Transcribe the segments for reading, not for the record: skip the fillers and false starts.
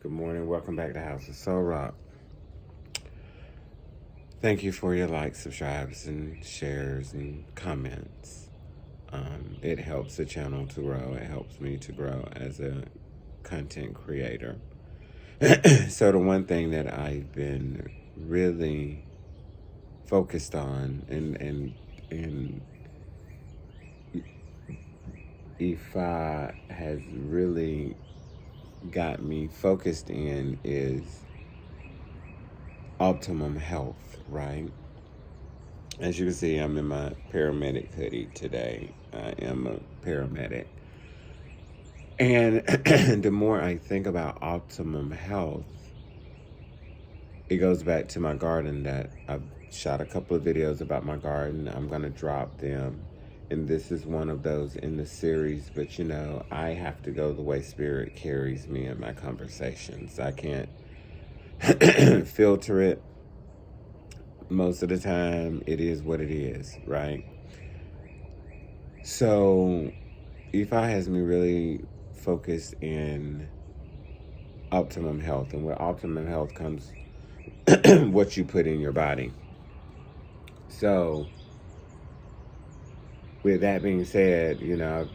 Good morning. Welcome back to House of Solrac. Thank you for your likes, subscribes, and shares and comments. It helps the channel to grow. It helps me to grow as a content creator. So the one thing that I've been really focused on and Ifa has really got me focused in is optimum health, right? As you can see, I'm in my paramedic hoodie today. I am a paramedic. And the more I think about optimum health, it goes back to my garden that I've shot a couple of videos about my garden. I'm going to drop them. And this is one of those in the series. But, you know, I have to go the way Spirit carries me in my conversations. I can't filter it. Most of the time, it is what it is, right? So, Ifa has me really focused in optimum health. And with optimum health comes what you put in your body. So, with that being said, you know,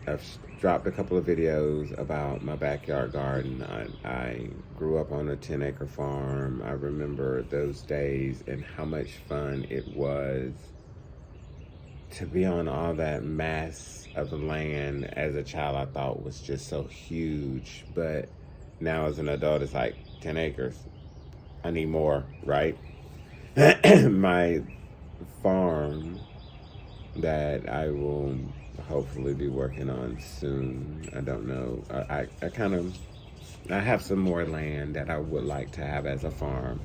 I've dropped a couple of videos about my backyard garden. I grew up on a 10-acre farm. I remember those days and how much fun it was to be on all that mass of land. As a child, I thought was just so huge. But now as an adult, it's like 10 acres. I need more, right? My farm that I will hopefully be working on soon. I don't know. I have some more land that I would like to have as a farm.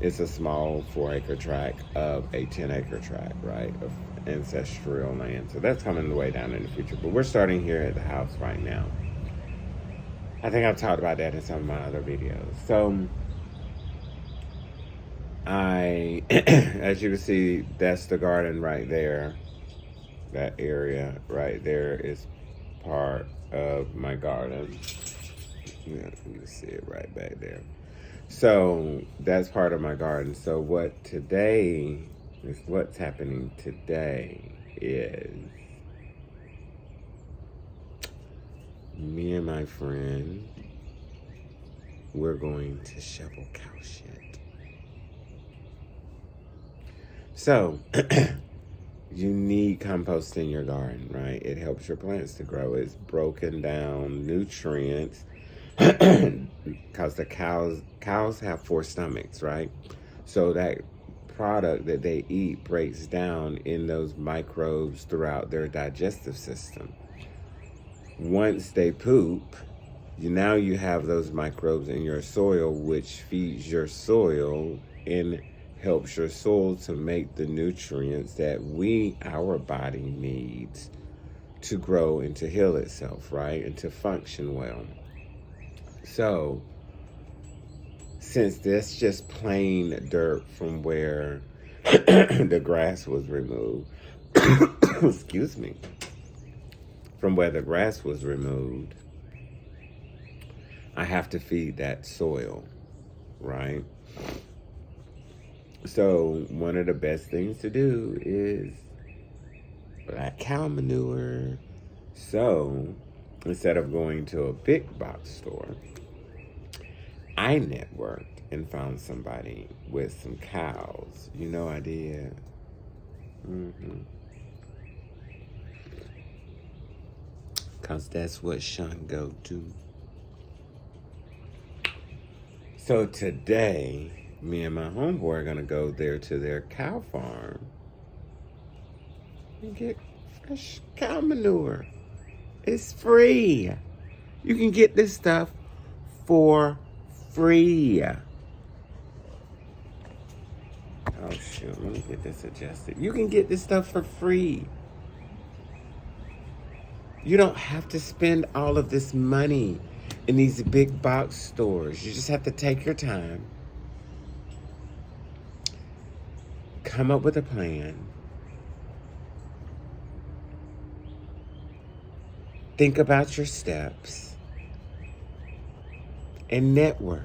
It's a small 4-acre tract of a 10-acre tract, right, of ancestral land. So that's coming way down in the future. But we're starting here at the house right now. I think I've talked about that in some of my other videos. So as you can see, that's the garden right there. That area right there is part of my garden. Yeah, you can see it right back there. So that's part of my garden. So what's happening today is me and my friend, we're going to shovel cow shit. So you need compost in your garden, right? It helps your plants to grow. It's broken down nutrients because the cows have 4 stomachs, right? So that product that they eat breaks down in those microbes throughout their digestive system. Once they poop, now you have those microbes in your soil, which feeds your soil and helps your soil to make the nutrients that our body needs to grow and to heal itself, right? And to function well. So, since that's just plain dirt from where the grass was removed, excuse me, from where the grass was removed, I have to feed that soil, right? So one of the best things to do is black cow manure. So instead of going to a big box store, I networked and found somebody with some cows. You know I did. Because that's what Shango do. So today, me and my homeboy are going to go there to their cow farm and get fresh cow manure. It's free. You can get this stuff for free. Oh, shoot. Let me get this adjusted. You can get this stuff for free. You don't have to spend all of this money in these big box stores. You just have to take your time, come up with a plan, think about your steps, and network.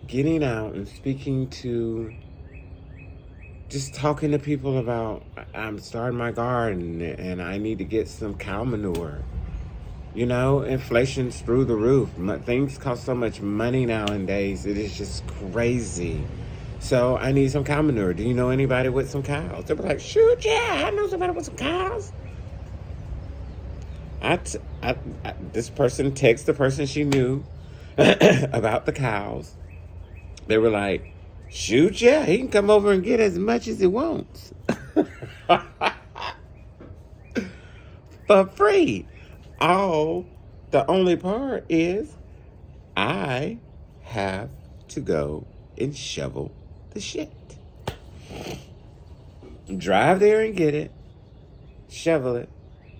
Getting out and speaking to, just talking to people about, I'm starting my garden and I need to get some cow manure. You know, inflation's through the roof. Things cost so much money nowadays. It is just crazy. So I need some cow manure. Do you know anybody with some cows? They'll be like, shoot, yeah, I know somebody with some cows. This person texted the person she knew about the cows. They were like, shoot, yeah, he can come over and get as much as he wants. For free. The only part is I have to go and shovel the shit. Drive there and get it, shovel it,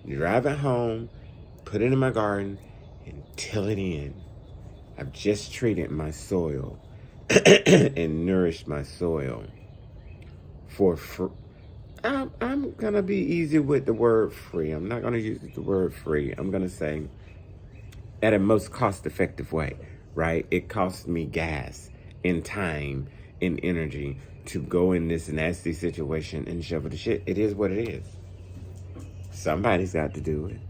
drive it home, put it in my garden, and till it in. I've just treated my soil and nourished my soil for free. I'm going to be easy with the word free. I'm not going to use the word free. I'm going to say at a most cost-effective way, right? It costs me gas and time and energy to go in this nasty situation and shovel the shit. It is what it is. Somebody's got to do it.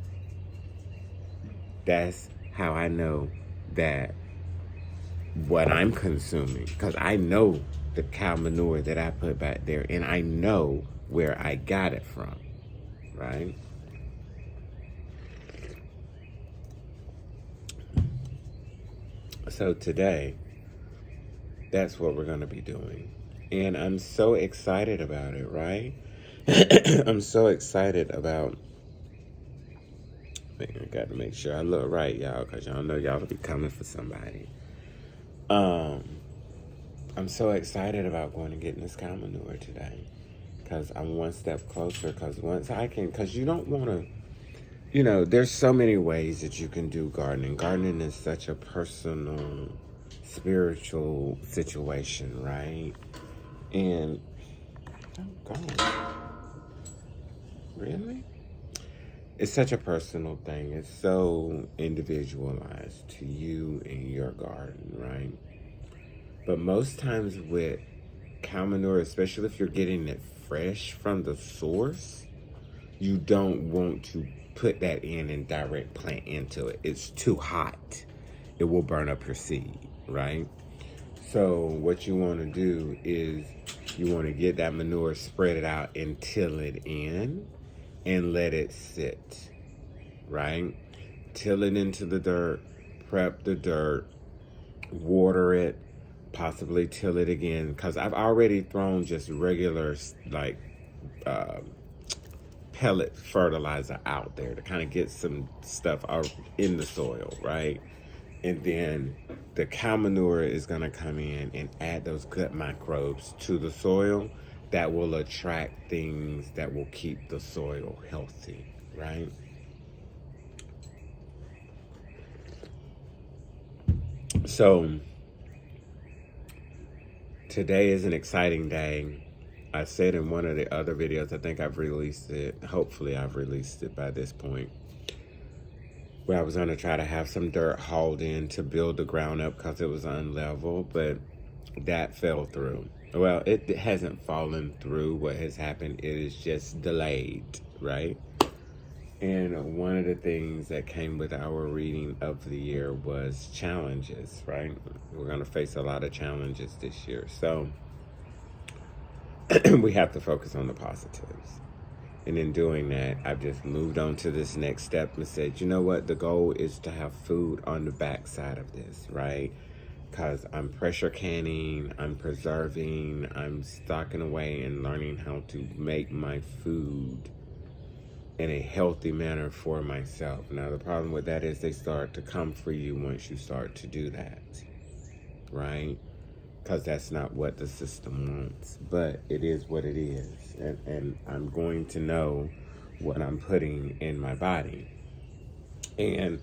That's how I know that what I'm consuming, because I know the cow manure that I put back there, and I know where I got it from, right? So today, that's what we're going to be doing. And I'm so excited about it, right? I'm so excited about, I got to make sure I look right, y'all, because y'all know y'all will be coming for somebody. I'm so excited about going and getting this cow manure today, because I'm one step closer, because you don't want to, there's so many ways that you can do gardening. Gardening is such a personal, spiritual situation, right? And, oh God, really? It's such a personal thing. It's so individualized to you and your garden, right? But most times with cow manure, especially if you're getting it fresh from the source, you don't want to put that in and direct plant into it. It's too hot. It will burn up your seed, right? So what you want to do is you want to get that manure, spread it out, and till it in and let it sit, right? Till it into the dirt, prep the dirt, water it, possibly till it again, because I've already thrown just regular pellet fertilizer out there to kind of get some stuff out in the soil, right? And then the cow manure is going to come in and add those good microbes to the soil that will attract things that will keep the soil healthy, right? So today is an exciting day. I said in one of the other videos, I think I've released it. Hopefully I've released it by this point, where I was going to try to have some dirt hauled in to build the ground up because it was unlevel, but that fell through. Well, it hasn't fallen through. What has happened is just delayed, right? And one of the things that came with our reading of the year was challenges, right? We're going to face a lot of challenges this year. So we have to focus on the positives. And in doing that, I've just moved on to this next step and said, you know what? The goal is to have food on the backside of this, right? Because I'm pressure canning, I'm preserving, I'm stocking away and learning how to make my food in a healthy manner for myself. Now, the problem with that is they start to come for you once you start to do that, right? Because that's not what the system wants. But it is what it is. And I'm going to know what I'm putting in my body. And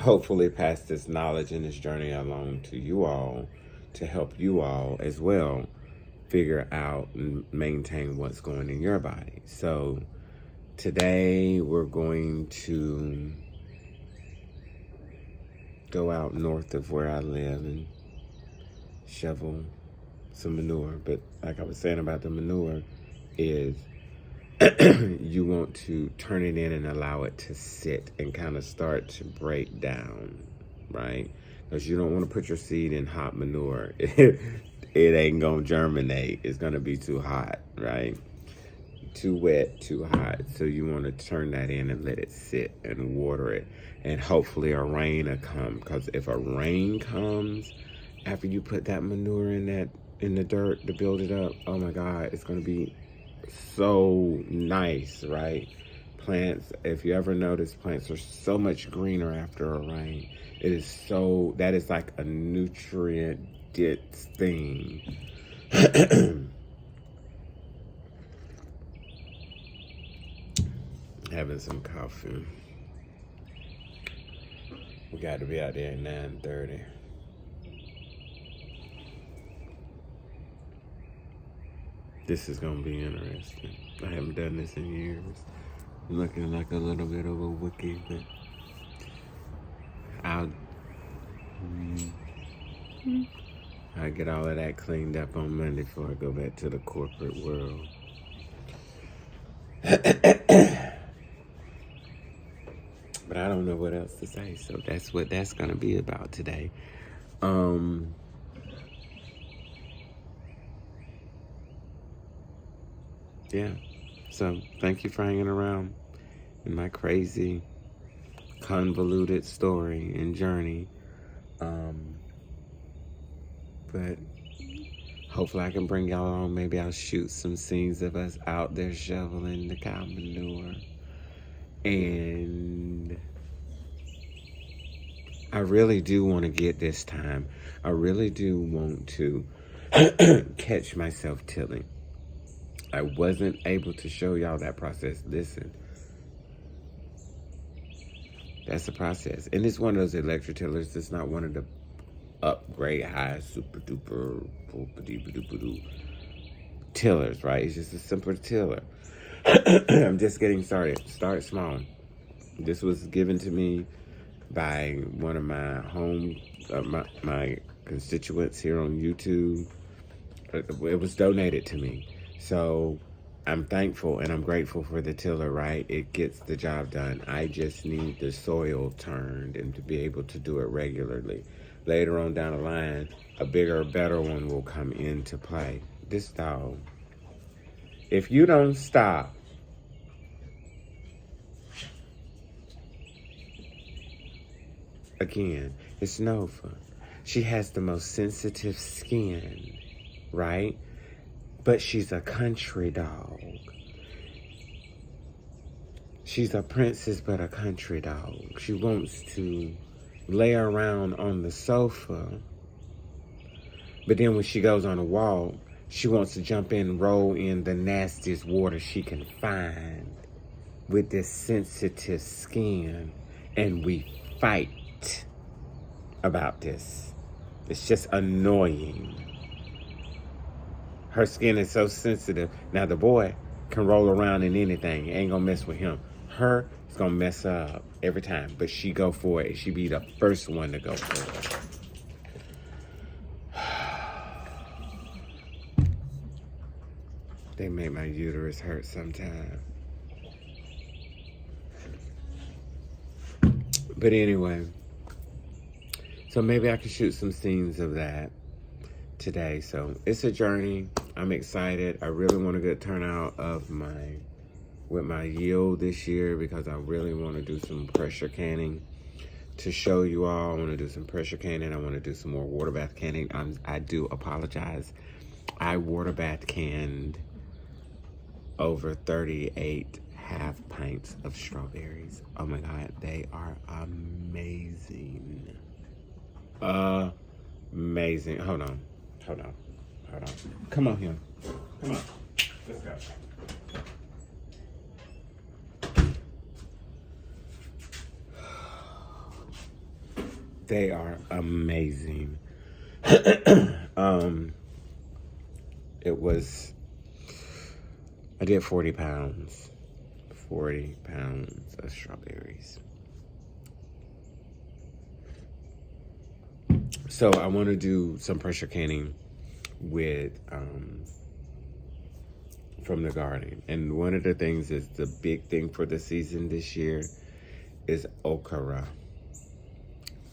hopefully pass this knowledge and this journey along to you all to help you all as well figure out and maintain what's going in your body. So today we're going to go out north of where I live and shovel some manure. But like I was saying about the manure is you want to turn it in and allow it to sit and kind of start to break down, right? Because you don't want to put your seed in hot manure. It ain't going to germinate. It's going to be too hot, right? Too wet, too hot. So you want to turn that in and let it sit and water it. And hopefully a rain will come. Because if a rain comes after you put that manure in the dirt to build it up, oh my God, it's going to be so nice, right? Plants, if you ever notice, plants are so much greener after a rain. That is like a nutrient dense thing. Having some coffee. We got to be out there at 9:30. This is going to be interesting. I haven't done this in years. I'm looking like a little bit of a Wookiee, but I'll get all of that cleaned up on Monday before I go back to the corporate world. But I don't know what else to say, so that's what that's going to be about today. Yeah, so thank you for hanging around in my crazy, convoluted story and journey. But hopefully I can bring y'all on. Maybe I'll shoot some scenes of us out there shoveling the cow manure. And I really do want to get this time. I really do want to catch myself tilling. I wasn't able to show y'all that process. Listen, that's the process. And it's one of those electric tillers. It's not one of the upgrade high super duper tillers, right? It's just a simpler tiller. I'm just getting started. Start small. This was given to me by one of my my constituents here on YouTube. It was donated to me. So I'm thankful and I'm grateful for the tiller, right? It gets the job done. I just need the soil turned and to be able to do it regularly. Later on down the line, a bigger, better one will come into play. This dog, if you don't stop, again, it's Nova. She has the most sensitive skin, right? But she's a country dog. She's a princess, but a country dog. She wants to lay around on the sofa, but then when she goes on a walk, she wants to jump in and roll in the nastiest water she can find with this sensitive skin, and we fight about this. It's just annoying. Her skin is so sensitive. Now the boy can roll around in anything. Ain't gonna mess with him. Her is gonna mess up every time, but she go for it. She be the first one to go for it. They make my uterus hurt sometimes. But anyway, so maybe I could shoot some scenes of that today. So it's a journey. I'm excited. I really want a good turnout of with my yield this year because I really want to do some pressure canning to show you all. I want to do some pressure canning. I want to do some more water bath canning. I do apologize. I water bath canned over 38 half pints of strawberries. Oh my God, they are amazing. Amazing. Hold on. Come on here. Come on. Let's go. They are amazing. I did 40 pounds. 40 pounds of strawberries. So I want to do some pressure canning with from the garden. And one of the things is the big thing for the season this year is okra.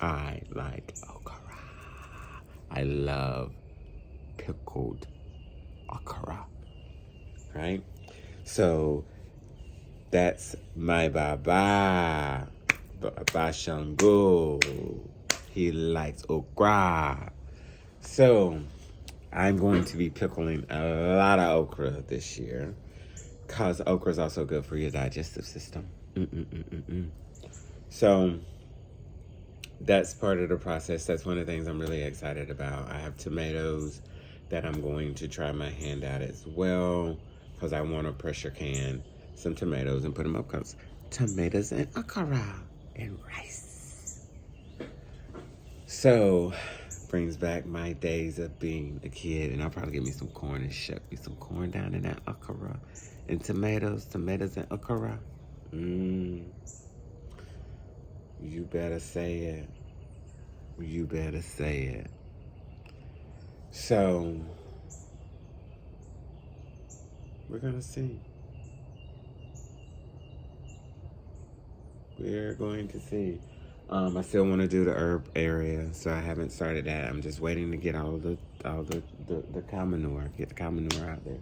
I like okra. I love pickled okra, right? So that's my baba, Shango. He likes okra. So I'm going to be pickling a lot of okra this year because okra is also good for your digestive system. So that's part of the process. That's one of the things I'm really excited about. I have tomatoes that I'm going to try my hand at as well because I want to pressure can some tomatoes and put them up because tomatoes and okra and rice. So brings back my days of being a kid, and I'll probably get me some corn and shuck me some corn down in that okra and tomatoes and okra. You better say it. You better say it. So, we're going to see. We're going to see. I still want to do the herb area, so I haven't started that. I'm just waiting to get all the cow manure, get the cow manure out there.